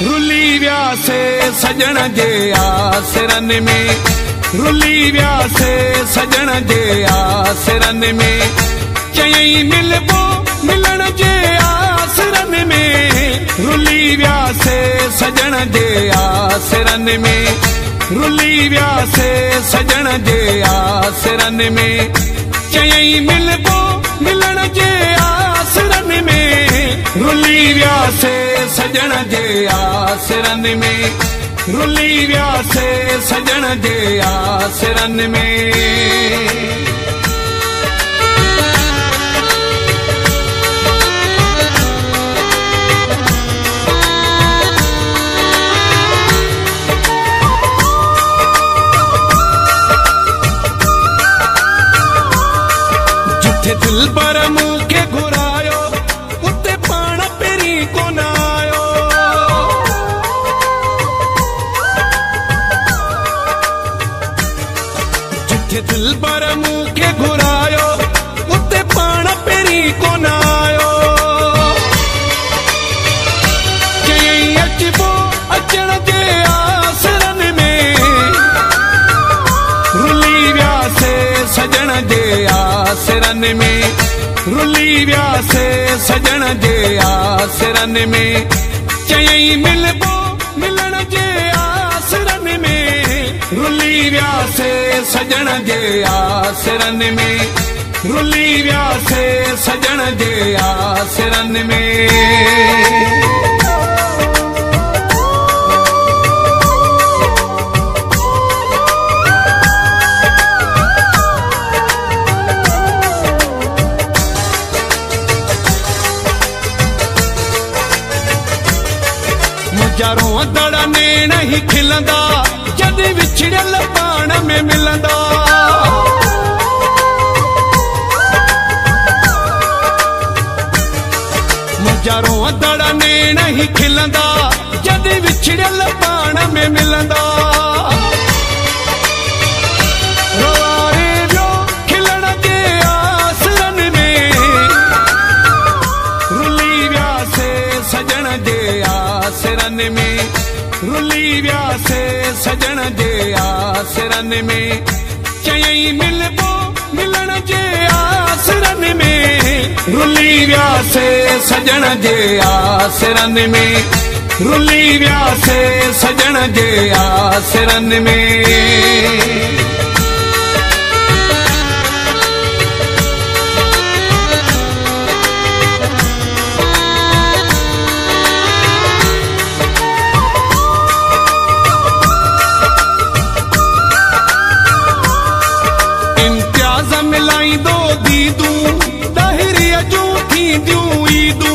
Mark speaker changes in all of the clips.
Speaker 1: रुली व्यासे सजण जे आसरन में, रुली व्यासे सजण जे आसरन में, चयई मिलबो मिलण जे आसरन में, रुली व्यासे सजण जे आसरन में, रुली व्यासे सजण जे आसरन में, चयई मिलबो मिलण जे आसरन में, रुली व्यासे सजण जे आसरन में, रुली व्यासे सजण जे आसरन में। दिल पर मूंखे घुरायो उते पाण पेरी कोन आयो, जिथे दिल पर मूंखे घुरायो उते पाण पेरी कोन आयो, चयई अचबो अचण जे आसरन में, रुली व्यासे सजण जे आसरन में, रुली व्यासे सजण जे आसरन में, चयई मिलबो मिलण जे आसरन में, रुली व्यासे सजण जे आसरन में, रुली व्यासे सजण जे आसरन में। मुजारों दड़ा ने नहीं खिलंदा जद विछड़ल पाण में मिलंदा, मुजारों दड़ा ने नहीं खिलंदा जद विछड़ल पाण में मिलंदा, रोआरे जो खिलण जे आसरन में, रुली व्यासे सजण जे आसरन में, रुली व्यासे सजण जे आसरन में, चयई मिलबो मिलण जे आसरन में, रुली व्यासे सजण जे आसरन में, रुली व्यासे सजण जे आसरन में। मिलाई दो दीदू दाहिरी अजू थी दूं ईदू,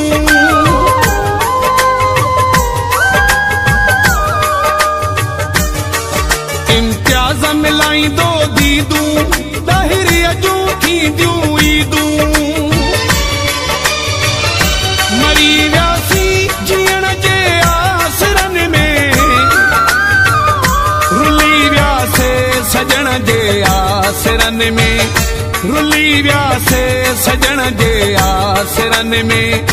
Speaker 1: इम्तियाज मिलाई दो दीदू दाहिरी अजू थी दूं ईदू, मरी व्यासी जीअण जे आसरन में, रुली व्यासे सजण जे आसरन में, रुली व्यासे सजण जे आसरन में,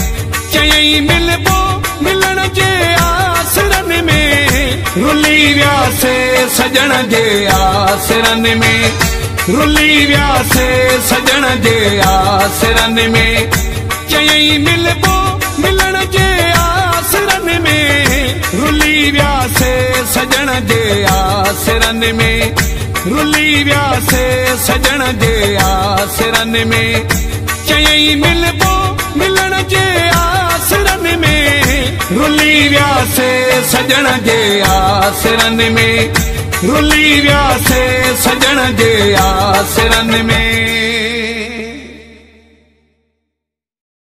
Speaker 1: चयई मिलबो मिलण जे आसरन में, रुली व्यासे सजण जे आसरन में, रुली व्यासे सजण जे आसरन में, चयई मिलबो मिलण जे आसरन में, रुली व्यासे सजण जे आसरन में, रुली व्यासे सजण जे आसरन में, चयई मिलबो मिलण जे आसरन में, रुली व्यासे सजण जे आसरन में, रुली व्यासे सजण जे आसरन में।